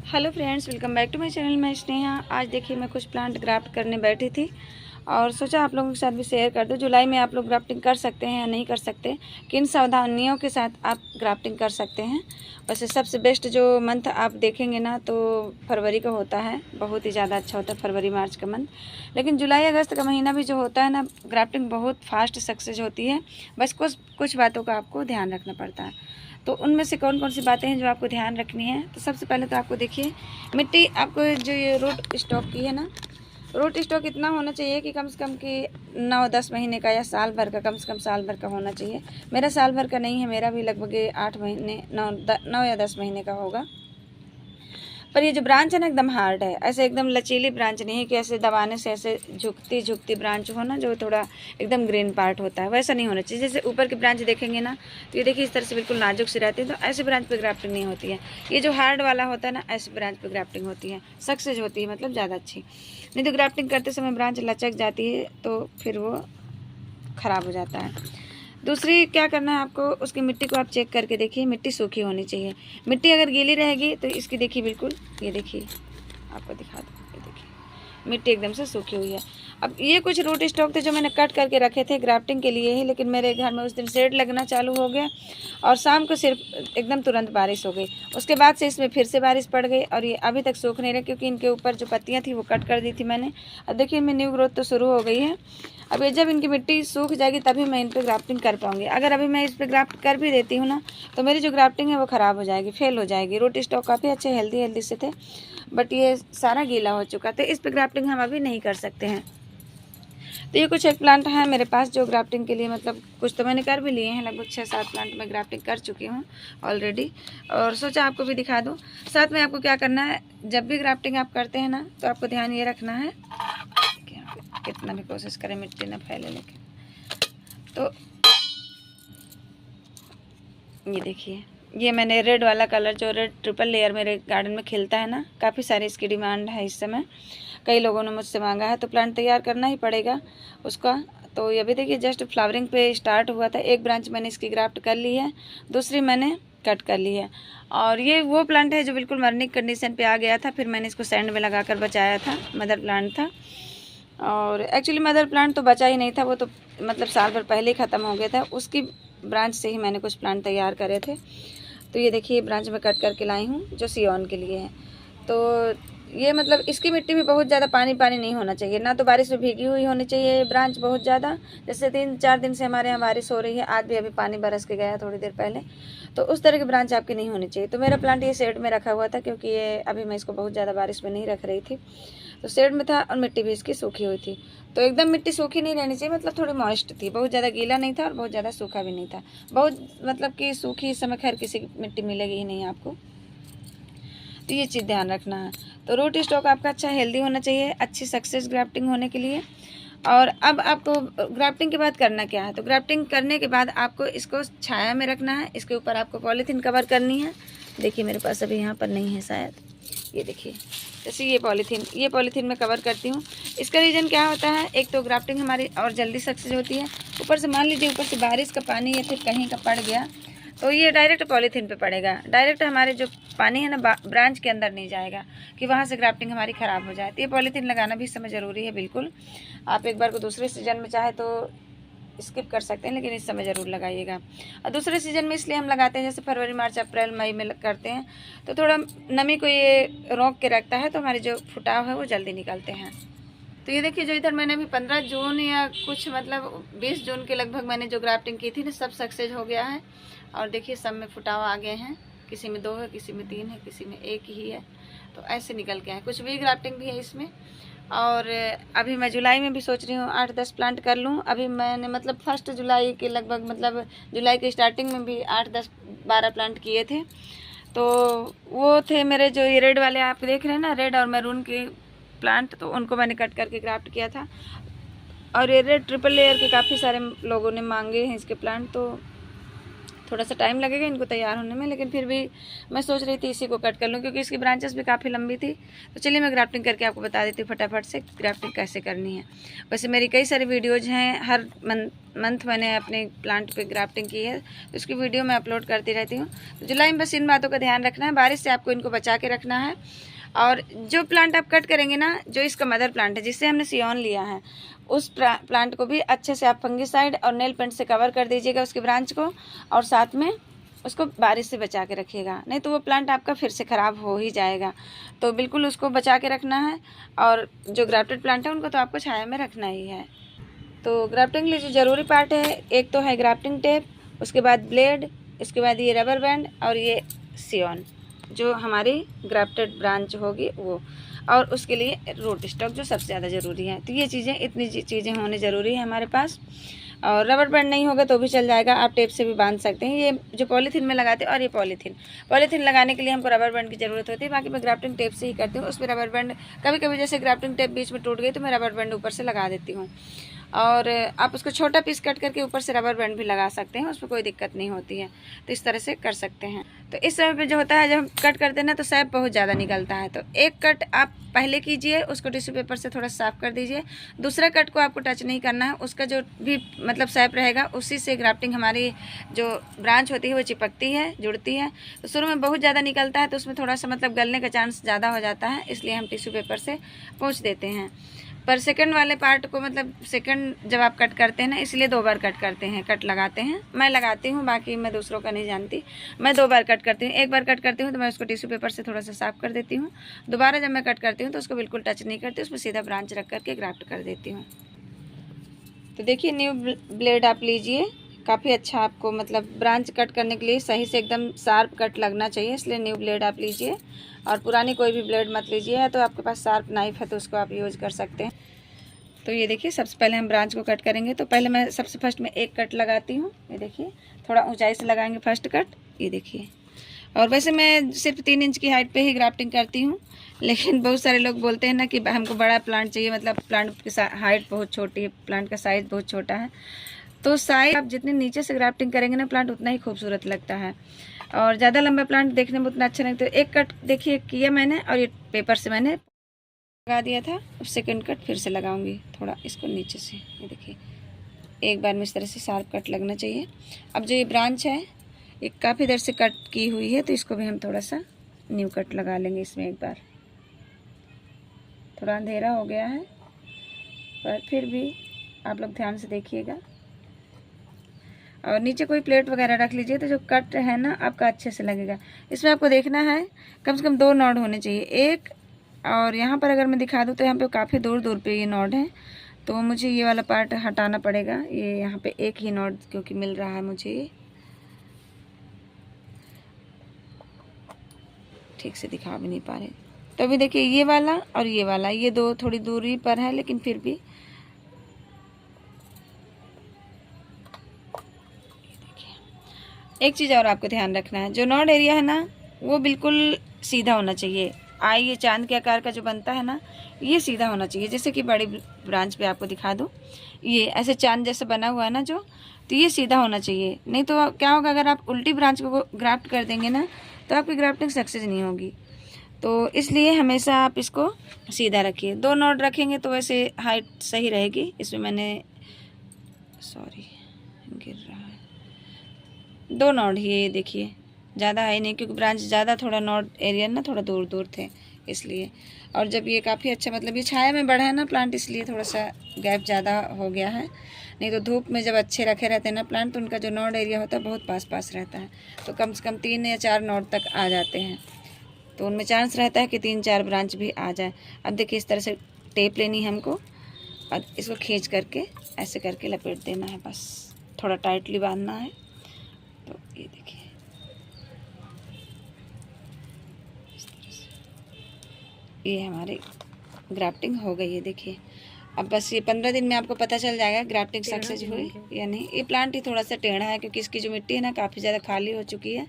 Hello friends, welcome back to my channel. मैं स्नेहा। आज देखिए मैं कुछ प्लांट ग्राफ्ट करने बैठी थी और सोचा आप लोगों के साथ भी शेयर कर दूं। जुलाई में आप लोग ग्राफ्टिंग कर सकते हैं या नहीं कर सकते, किन सावधानियों के साथ आप ग्राफ्टिंग कर सकते हैं। वैसे सबसे बेस्ट जो मंथ आप देखेंगे ना तो फरवरी का होता है, बहुत ही ज़्यादा अच्छा होता है फरवरी मार्च का मंथ। लेकिन जुलाई अगस्त का महीना भी जो होता है ना, ग्राफ्टिंग बहुत फास्ट सक्सेस होती है। बस कुछ बातों का आपको ध्यान रखना पड़ता है। तो उनमें से कौन कौन सी बातें हैं जो आपको ध्यान रखनी है। तो सबसे पहले तो आपको देखिए मिट्टी, आपको जो ये रूट स्टॉक की है ना, रूट स्टॉक इतना होना चाहिए कि कम से कम कि 9-10 महीने का या साल भर का, कम से कम साल भर का होना चाहिए। मेरा साल भर का नहीं है, मेरा भी लगभग 8 महीने 9 या 10 महीने का होगा। पर ये जो ब्रांच है ना एकदम हार्ड है, ऐसे एकदम लचीली ब्रांच नहीं है कि ऐसे दबाने से ऐसे झुकती ब्रांच हो ना, जो थोड़ा एकदम ग्रीन पार्ट होता है, वैसा नहीं होना चाहिए। जैसे ऊपर की ब्रांच देखेंगे ना तो ये देखिए इस तरह से बिल्कुल नाजुक सी रहती है, तो ऐसी ब्रांच पे ग्राफ्टिंग नहीं होती है। ये जो हार्ड वाला होता है ना, ऐसी ब्रांच पे ग्राफ्टिंग होती है, सक्सेस होती है, मतलब ज़्यादा अच्छी। नहीं तो ग्राफ्टिंग करते समय ब्रांच लचक जाती है तो फिर वो ख़राब हो जाता है। दूसरी क्या करना है आपको, उसकी मिट्टी को आप चेक करके देखिए, मिट्टी सूखी होनी चाहिए। मिट्टी अगर गीली रहेगी तो इसकी देखिए बिल्कुल, ये देखिए आपको दिखा दूँ, ये देखिए मिट्टी एकदम से सूखी हुई है। अब ये कुछ रूट स्टॉक थे जो मैंने कट करके रखे थे ग्राफ्टिंग के लिए ही, लेकिन मेरे घर में उस दिन शेड लगना चालू हो गया और शाम को सिर्फ एकदम तुरंत बारिश हो गई। उसके बाद से इसमें फिर से बारिश पड़ गई और ये अभी तक सूख नहीं रहे, क्योंकि इनके ऊपर जो पत्तियाँ थी वो कट कर दी थी मैंने। अब देखिए इनमें न्यू ग्रोथ तो शुरू हो गई है। अब ये जब इनकी मिट्टी सूख जाएगी तभी मैं इन पर ग्राफ्टिंग कर पाऊँगी। अगर अभी मैं इस पर ग्राफ्ट कर भी देती हूँ ना तो मेरी जो ग्राफ्टिंग है वो ख़राब हो जाएगी, फेल हो जाएगी। रूट स्टॉक काफ़ी अच्छे हेल्दी से थे, बट ये सारा गीला हो चुका, तो इस पर ग्राफ्टिंग हम अभी नहीं कर सकते हैं। तो ये कुछ एक प्लांट है मेरे पास जो ग्राफ्टिंग के लिए, मतलब कुछ तो मैंने कर भी लिए हैं, लगभग 6-7 प्लांट मैं ग्राफ्टिंग कर चुकी हूँ ऑलरेडी, और सोचा आपको भी दिखा दूँ। साथ में आपको क्या करना है, जब भी ग्राफ्टिंग आप करते हैं ना तो आपको ध्यान ये रखना है कि कितना भी कोशिश करें मिट्टी ना फैले, लेकिन तो ये देखिए ये मैंने रेड वाला कलर, जो रेड ट्रिपल लेयर मेरे गार्डन में खिलता है ना, काफ़ी सारी इसकी डिमांड है इस समय, कई लोगों ने मुझसे मांगा है, तो प्लांट तैयार करना ही पड़ेगा उसका। तो ये भी देखिए जस्ट फ्लावरिंग पे स्टार्ट हुआ था। एक ब्रांच मैंने इसकी ग्राफ्ट कर ली है, दूसरी मैंने कट कर ली है। और ये वो प्लांट है जो बिल्कुल मरने की कंडीशन पे आ गया था, फिर मैंने इसको सैंड में लगा कर बचाया था। मदर प्लांट था, और एक्चुअली मदर प्लांट तो बचा ही नहीं था, वो तो मतलब साल भर पहले ही ख़त्म हो गया था। उसकी ब्रांच से ही मैंने कुछ प्लांट तैयार करे थे। तो ये देखिए ब्रांच में कट करके लाई हूँ जो सियोन के लिए है। तो ये मतलब इसकी मिट्टी भी बहुत ज़्यादा पानी नहीं होना चाहिए, ना तो बारिश में भीगी हुई होनी चाहिए ब्रांच बहुत ज़्यादा। जैसे 3-4 दिन से हमारे यहाँ बारिश हो रही है, आज भी अभी पानी बरस के गया थोड़ी देर पहले, तो उस तरह की ब्रांच आपकी नहीं होनी चाहिए। तो मेरा प्लांट ये शेड में रखा हुआ था, क्योंकि ये अभी मैं इसको बहुत ज़्यादा बारिश में नहीं रख रही थी, तो शेड में था और मिट्टी भी इसकी सूखी हुई थी। तो एकदम मिट्टी सूखी नहीं रहनी चाहिए, मतलब थोड़ी मॉइस्ट थी, बहुत ज़्यादा गीला नहीं था और बहुत ज़्यादा सूखा भी नहीं था। बहुत मतलब कि सूखी इस समय खैर किसी मिट्टी मिलेगी ही नहीं आपको, तो ये चीज़ ध्यान रखना है। तो रूट स्टॉक आपका अच्छा हेल्दी होना चाहिए, अच्छी सक्सेस ग्राफ्टिंग होने के लिए। और अब आपको ग्राफ्टिंग के बाद करना क्या है, तो ग्राफ्टिंग करने के बाद आपको इसको छाया में रखना है। इसके ऊपर आपको पॉलीथीन कवर करनी है। देखिए मेरे पास अभी यहाँ पर नहीं है शायद, ये देखिए जैसे ये पॉलीथीन मैं कवर करती हूँ। इसका रीज़न क्या होता है, एक तो ग्राफ्टिंग हमारी और जल्दी सक्सेस होती है, ऊपर से मान लीजिए ऊपर से बारिश का पानी या फिर कहीं का पड़ गया तो ये डायरेक्ट पॉलीथीन पे पड़ेगा, डायरेक्ट हमारे जो पानी है ना ब्रांच के अंदर नहीं जाएगा कि वहाँ से ग्राफ्टिंग हमारी ख़राब हो जाए। तो ये पॉलीथीन लगाना भी इस समय ज़रूरी है बिल्कुल। आप एक बार को दूसरे सीजन में चाहे तो स्किप कर सकते हैं, लेकिन इस समय ज़रूर लगाइएगा। और दूसरे सीजन में इसलिए हम लगाते हैं, जैसे फरवरी मार्च अप्रैल मई में करते हैं तो थोड़ा नमी को ये रोक के रखता है, तो हमारे जो फुटाव है वो जल्दी निकलते हैं। तो ये देखिए जो इधर मैंने अभी 15 जून या कुछ मतलब 20 जून के लगभग मैंने जो ग्राफ्टिंग की थी ना, सब सक्सेस हो गया है। और देखिए सब में फुटाव आ गए हैं, किसी में 2 है, किसी में 3 है, किसी में 1 ही है, तो ऐसे निकल के हैं। कुछ भी ग्राफ्टिंग भी है इसमें। और अभी मैं जुलाई में भी सोच रही हूँ 8-10 प्लांट कर लूँ। अभी मैंने मतलब 1 जुलाई के लगभग, मतलब जुलाई के स्टार्टिंग में भी 8-10-12 प्लांट किए थे। तो वो थे मेरे जो ये रेड वाले आप देख रहे हैं ना, रेड और मैरून के प्लांट, तो उनको मैंने कट करके ग्राफ्ट किया था। और ये रेड ट्रिपल लेयर के काफ़ी सारे लोगों ने मांगे हैं इसके प्लांट, तो थोड़ा सा टाइम लगेगा इनको तैयार होने में, लेकिन फिर भी मैं सोच रही थी इसी को कट कर लूँ क्योंकि इसकी ब्रांचेस भी काफ़ी लंबी थी। तो चलिए मैं ग्राफ्टिंग करके आपको बता देती हूँ फटाफट से ग्राफ्टिंग कैसे करनी है। वैसे मेरी कई सारी वीडियोज़ हैं, हर मंथ मैंने अपने प्लांट पे ग्राफ्टिंग की है, तो उसकी वीडियो मैं अपलोड करती रहती हूँ। तो जुलाई में बस इन बातों का ध्यान रखना है, बारिश से आपको इनको बचा के रखना है। और जो प्लांट आप कट करेंगे ना, जो इसका मदर प्लांट है जिससे हमने सियोन लिया है, उस प्लांट को भी अच्छे से आप फंगिसाइड और नेल पेंट से कवर कर दीजिएगा उसकी ब्रांच को, और साथ में उसको बारिश से बचा के रखिएगा, नहीं तो वो प्लांट आपका फिर से ख़राब हो ही जाएगा। तो बिल्कुल उसको बचा के रखना है। और जो ग्राफ्टेड प्लांट है उनको तो आपको छाया में रखना ही है। तो ग्राफ्टिंग के लिए जो ज़रूरी पार्ट है, एक तो है ग्राफ्टिंग टेप, उसके बाद ब्लेड, इसके बाद ये रबर बैंड और ये सियोन जो हमारी ग्राफ्टेड ब्रांच होगी वो, और उसके लिए रूट स्टॉक जो सबसे ज़्यादा ज़रूरी है। तो ये चीज़ें, इतनी चीज़ें होने ज़रूरी है हमारे पास। और रबर बैंड नहीं होगा तो भी चल जाएगा, आप टेप से भी बांध सकते हैं। ये जो पॉलीथीन में लगाते हैं, और ये पॉलीथीन लगाने के लिए हमको रबर बैंड की ज़रूरत होती है। बाकी मैं ग्राफ्टिंग टेप से ही करती हूँ, उसमें रबर बैंड कभी कभी जैसे ग्राफ्टिंग टेप बीच में टूट गई तो मैं रबर बैंड ऊपर से लगा देती हूँ। और आप उसको छोटा पीस कट करके ऊपर से रबर बैंड भी लगा सकते हैं, उसमें कोई दिक्कत नहीं होती है। तो इस तरह से कर सकते हैं। तो इस समय पे जो होता है, जब हम कट करते हैं ना तो सैप बहुत ज़्यादा निकलता है। तो एक कट आप पहले कीजिए, उसको टिश्यू पेपर से थोड़ा साफ़ कर दीजिए। दूसरा कट को आपको टच नहीं करना है, उसका जो भी मतलब सैप रहेगा उसी से ग्राफ्टिंग हमारी जो ब्रांच होती है वो चिपकती है, जुड़ती है। तो शुरू में बहुत ज़्यादा निकलता है तो उसमें थोड़ा सा मतलब गलने का चांस ज़्यादा हो जाता है, इसलिए हम टिश्यू पेपर से पोंछ देते हैं। पर सेकंड वाले पार्ट को, मतलब सेकंड जब आप कट करते हैं ना, इसलिए 2 बार कट करते हैं, कट लगाते हैं। मैं लगाती हूँ, बाकी मैं दूसरों का नहीं जानती। मैं 2 बार कट करती हूँ। एक बार कट करती हूँ तो मैं उसको टिश्यू पेपर से थोड़ा सा साफ़ कर देती हूँ। दोबारा जब मैं कट करती हूँ तो उसको बिल्कुल टच नहीं करती, उसमें सीधा ब्रांच रख करके ग्राफ्ट कर देती हूँ। तो देखिए न्यू ब्लेड आप लीजिए, काफ़ी अच्छा आपको मतलब ब्रांच कट करने के लिए सही से एकदम शार्प कट लगना चाहिए, इसलिए न्यू ब्लेड आप लीजिए। और पुरानी कोई भी ब्लेड मत लीजिए, है तो आपके पास शार्प नाइफ है तो उसको आप यूज़ कर सकते हैं। तो ये देखिए सबसे पहले हम ब्रांच को कट करेंगे, तो पहले मैं सबसे फर्स्ट में एक कट लगाती हूँ। ये देखिए थोड़ा ऊंचाई से लगाएंगे फर्स्ट कट, ये देखिए। और वैसे मैं सिर्फ 3 इंच की हाइट पे ही ग्राफ्टिंग करती हूँ, लेकिन बहुत सारे लोग बोलते हैं ना कि हमको बड़ा प्लांट चाहिए, मतलब प्लांट की हाइट बहुत छोटी है, प्लांट का साइज़ बहुत छोटा है। तो साइज आप जितने नीचे से ग्राफ्टिंग करेंगे ना, प्लांट उतना ही खूबसूरत लगता है। और ज़्यादा लंबा प्लांट देखने में उतना अच्छा नहीं। तो एक कट देखिए किया मैंने, और ये पेपर से मैंने लगा दिया था। अब सेकंड कट फिर से लगाऊंगी, थोड़ा इसको नीचे से, ये देखिए एक बार में इस तरह से शार्प कट लगना चाहिए। अब जो ये ब्रांच है ये काफ़ी देर से कट की हुई है, तो इसको भी हम थोड़ा सा न्यू कट लगा लेंगे इसमें एक बार। थोड़ा अंधेरा हो गया है पर फिर भी आप लोग ध्यान से देखिएगा। और नीचे कोई प्लेट वगैरह रख लीजिए, तो जो कट है ना आपका अच्छे से लगेगा। इसमें आपको देखना है कम से कम 2 नॉड होने चाहिए, एक, और यहाँ पर अगर मैं दिखा दूँ तो यहाँ पे काफ़ी दूर दूर पे ये नॉड है, तो मुझे ये वाला पार्ट हटाना पड़ेगा। ये यहाँ पे एक ही नॉड क्योंकि मिल रहा है मुझे, ये ठीक से दिखा भी नहीं पा रहे। तो अभी देखिए ये वाला और ये वाला, ये 2 थोड़ी दूरी पर है, लेकिन फिर भी एक चीज़ और आपको ध्यान रखना है, जो नॉड एरिया है ना वो बिल्कुल सीधा होना चाहिए। ये चांद के आकार का जो बनता है ना, ये सीधा होना चाहिए। जैसे कि बड़ी ब्रांच पे आपको दिखा दूँ, ये ऐसे चांद जैसा बना हुआ है ना जो, तो ये सीधा होना चाहिए। नहीं तो क्या होगा, अगर आप उल्टी ब्रांच को ग्राफ्ट कर देंगे ना तो आपकी ग्राफ्टिंग सक्सेस नहीं होगी। तो इसलिए हमेशा आप इसको सीधा रखिए। 2 नॉड रखेंगे तो वैसे हाइट सही रहेगी। इसमें मैंने गिर रहा है 2 नॉड ही, ये देखिए ज़्यादा है नहीं, क्योंकि ब्रांच ज़्यादा थोड़ा नॉड एरिया ना थोड़ा दूर दूर थे इसलिए। और जब ये काफ़ी अच्छा मतलब ये छाया में बढ़ा है ना प्लांट, इसलिए थोड़ा सा गैप ज़्यादा हो गया है। नहीं तो धूप में जब अच्छे रखे रहते हैं ना प्लांट, तो उनका जो नॉड एरिया होता है बहुत पास पास रहता है, तो कम से कम 3 या 4 नॉड तक आ जाते हैं। तो उनमें चांस रहता है कि 3-4 ब्रांच भी आ जाए। अब देखिए इस तरह से टेप लेनी है हमको, और इसको खींच करके ऐसे करके लपेट देना है, बस थोड़ा टाइटली बांधना है। तो ये देखिए इस तरह से ये हमारी ग्राफ्टिंग हो गई है। देखिए अब बस ये 15 दिन में आपको पता चल जाएगा ग्राफ्टिंग सक्सेस हुई या नहीं। ये प्लांट ही थोड़ा सा टेढ़ा है क्योंकि इसकी जो मिट्टी है ना काफ़ी ज़्यादा खाली हो चुकी है।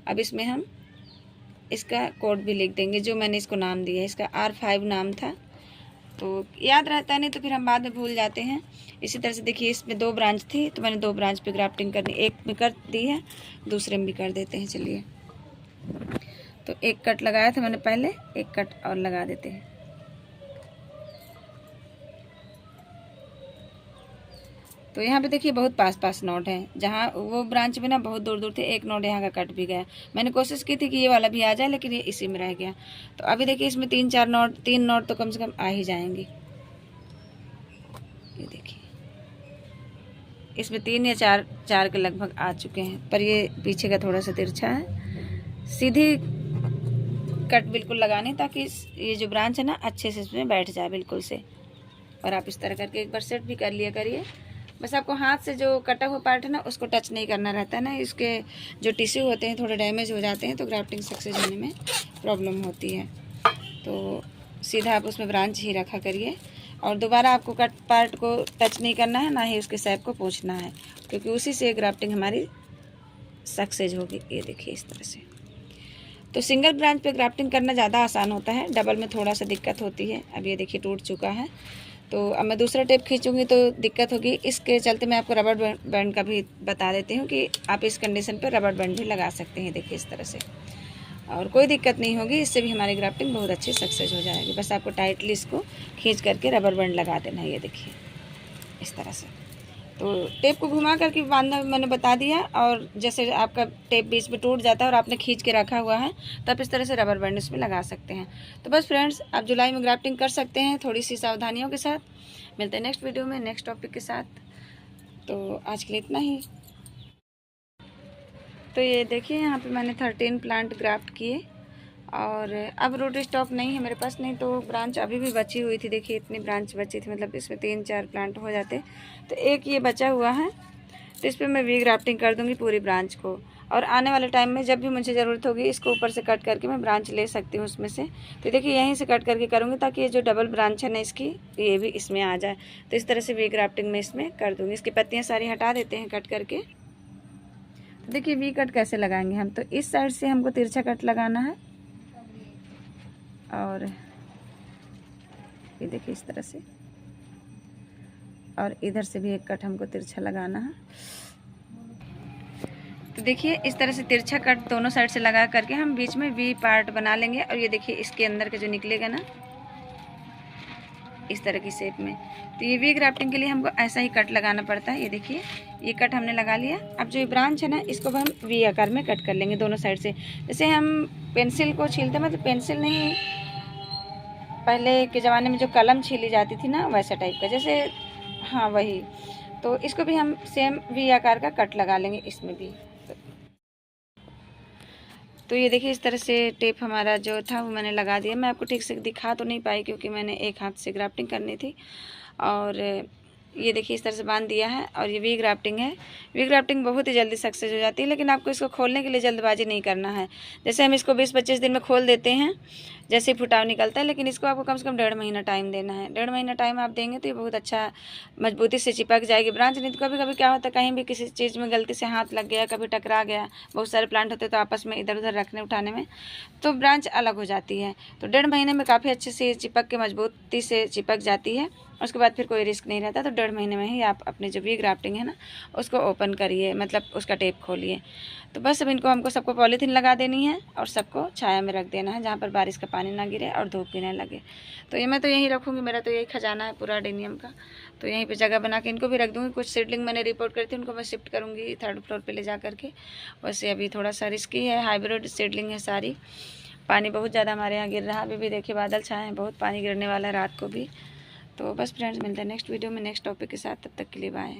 अब इसमें हम इसका कोड भी लिख देंगे, जो मैंने इसको नाम दिया है, इसका R5 नाम था। तो याद रहता नहीं तो फिर हम बाद में भूल जाते हैं। इसी तरह से देखिए इसमें 2 ब्रांच थी तो मैंने 2 ब्रांच पे ग्राफ्टिंग करनी, एक में कर दी है, दूसरे में भी कर देते हैं। चलिए, तो एक कट लगाया था मैंने पहले, एक कट और लगा देते हैं। तो यहाँ पे देखिए बहुत पास नोट है, जहाँ वो ब्रांच में ना बहुत दूर दूर थे, एक नोट यहाँ का कट भी गया। मैंने कोशिश की थी कि ये वाला भी आ जाए, लेकिन ये इसी में रह गया। तो अभी देखिए इसमें 3 नोट तो कम से कम आ ही जाएंगे। ये देखिए इसमें 3 या 4 के लगभग आ चुके हैं, पर ये पीछे का थोड़ा सा तिरछा है। सीधी कट बिल्कुल लगानी ताकि ये जो ब्रांच है ना अच्छे से इसमें बैठ जाए बिल्कुल से। और आप इस तरह करके एक बार सेट भी कर लिया करिए। बस आपको हाथ से जो कटा हुआ पार्ट है ना उसको टच नहीं करना रहता है ना, इसके जो टिश्यू होते हैं थोड़े डैमेज हो जाते हैं तो ग्राफ्टिंग सक्सेस होने में प्रॉब्लम होती है। तो सीधा आप उसमें ब्रांच ही रखा करिए और दोबारा आपको कट पार्ट को टच नहीं करना है, ना ही उसके शेप को पोंछना है, क्योंकि उसी से ग्राफ्टिंग हमारी सक्सेस होगी। ये देखिए इस तरह से। तो सिंगल ब्रांच पे ग्राफ्टिंग करना ज़्यादा आसान होता है, डबल में थोड़ा सा दिक्कत होती है। अब ये देखिए टूट चुका है, तो अब मैं दूसरा टेप खींचूंगी तो दिक्कत होगी। इसके चलते मैं आपको रबर बैंड का भी बता देती हूँ कि आप इस कंडीशन पे रबर बैंड भी लगा सकते हैं। देखिए इस तरह से, और कोई दिक्कत नहीं होगी, इससे भी हमारी ग्राफ्टिंग बहुत अच्छी सक्सेस हो जाएगी। बस आपको टाइटली इसको खींच करके रबर बैंड लगा देना है। ये देखिए इस तरह से। तो टेप को घुमा करके बांधना मैंने बता दिया, और जैसे आपका टेप बीच में टूट जाता है और आपने खींच के रखा हुआ है तो आप इस तरह से रबर बैंड इसमें लगा सकते हैं। तो बस फ्रेंड्स, आप जुलाई में ग्राफ्टिंग कर सकते हैं थोड़ी सी सावधानियों के साथ। मिलते हैं नेक्स्ट वीडियो में नेक्स्ट टॉपिक के साथ। तो आज के लिए इतना ही। तो ये देखिए यहाँ पे मैंने 13 प्लांट ग्राफ्ट किए, और अब रूट स्टॉक नहीं है मेरे पास, नहीं तो ब्रांच अभी भी बची हुई थी। देखिए इतनी ब्रांच बची थी, मतलब इसमें 3-4 प्लांट हो जाते। तो एक ये बचा हुआ है, तो इस पर मैं वी ग्राफ्टिंग कर दूंगी पूरी ब्रांच को। और आने वाले टाइम में जब भी मुझे ज़रूरत होगी इसको ऊपर से कट करके मैं ब्रांच ले सकती हूँ उसमें से। तो देखिए यहीं से कट करके करूँगी ताकि ये जो डबल ब्रांच है ना इसकी, ये भी इसमें आ जाए। तो इस तरह से वी ग्राफ्टिंग में इसमें कर दूँगी। इसकी पत्तियाँ सारी हटा देते हैं कट करके। तो देखिए वी कट कैसे लगाएंगे हम, तो इस साइड से हमको तिरछा कट लगाना है, और ये देखिए इस तरह से, और इधर से भी एक कट हमको तिरछा लगाना है। तो देखिए इस तरह से तिरछा कट दोनों साइड से लगा करके हम बीच में वी पार्ट बना लेंगे। और ये देखिए इसके अंदर का जो निकलेगा ना इस तरह की शेप में, तो ये वी ग्राफ्टिंग के लिए हमको ऐसा ही कट लगाना पड़ता है। ये देखिए ये कट हमने लगा लिया। अब जो ये ब्रांच है ना इसको हम वी आकार में कट कर लेंगे दोनों साइड से। जैसे हम पेंसिल को छीलते, मतलब पेंसिल नहीं, पहले के ज़माने में जो कलम छीली जाती थी ना वैसा टाइप का, जैसे हाँ वही। तो इसको भी हम सेम वी आकार का कट लगा लेंगे इसमें भी। तो ये देखिए इस तरह से टेप हमारा जो था वो मैंने लगा दिया। मैं आपको ठीक से दिखा तो नहीं पाई क्योंकि मैंने एक हाथ से ग्राफ्टिंग करनी थी। और ये देखिए इस तरह से बांध दिया है, और ये वी ग्राफ्टिंग है। वी ग्राफ्टिंग बहुत ही जल्दी सक्सेस हो जाती है, लेकिन आपको इसको खोलने के लिए जल्दबाजी नहीं करना है। जैसे हम इसको 20-25 दिन में खोल देते हैं जैसे ही फुटाव निकलता है, लेकिन इसको आपको कम से कम 1.5 महीना टाइम देना है। 1.5 महीना टाइम आप देंगे तो ये बहुत अच्छा मजबूती से चिपक जाएगी ब्रांच। नहीं तो कभी कभी क्या होता है, कहीं भी किसी चीज़ में गलती से हाथ लग गया, कभी टकरा गया, बहुत सारे प्लांट होते तो आपस में इधर उधर रखने उठाने में तो ब्रांच अलग हो जाती है। तो 1.5 महीने में काफ़ी अच्छे से चिपक के मजबूती से चिपक जाती है। उसके बाद फिर कोई रिस्क नहीं रहता। तो 1.5 महीने में ही आप अपने जो वी ग्राफ्टिंग है ना उसको ओपन करिए, मतलब उसका टेप खोलिए। तो बस अब इनको हमको सबको पॉलीथीन लगा देनी है और सबको छाया में रख देना है जहाँ पर बारिश का पानी ना गिरे और धूप भी ना लगे। तो ये मैं तो यहीं रखूँगी, मेरा तो यही खजाना है पूरा अडेनियम का। तो यहीं पे जगह बना के इनको भी रख दूँगी। कुछ सीडलिंग मैंने रिपोर्ट करी थी, उनको मैं शिफ्ट करूँगी 3rd फ्लोर पे ले जा करके। वैसे अभी थोड़ा सा रिस्की है, हाइब्रिड सीडलिंग है सारी। पानी बहुत ज़्यादा हमारे यहाँ गिर रहा है, अभी भी देखिए बादल छाए हैं, बहुत पानी गिरने वाला है रात को भी। तो बस फ्रेंड्स, मिलते हैं नेक्स्ट वीडियो में नेक्स्ट टॉपिक के साथ। तब तक के लिए बाय।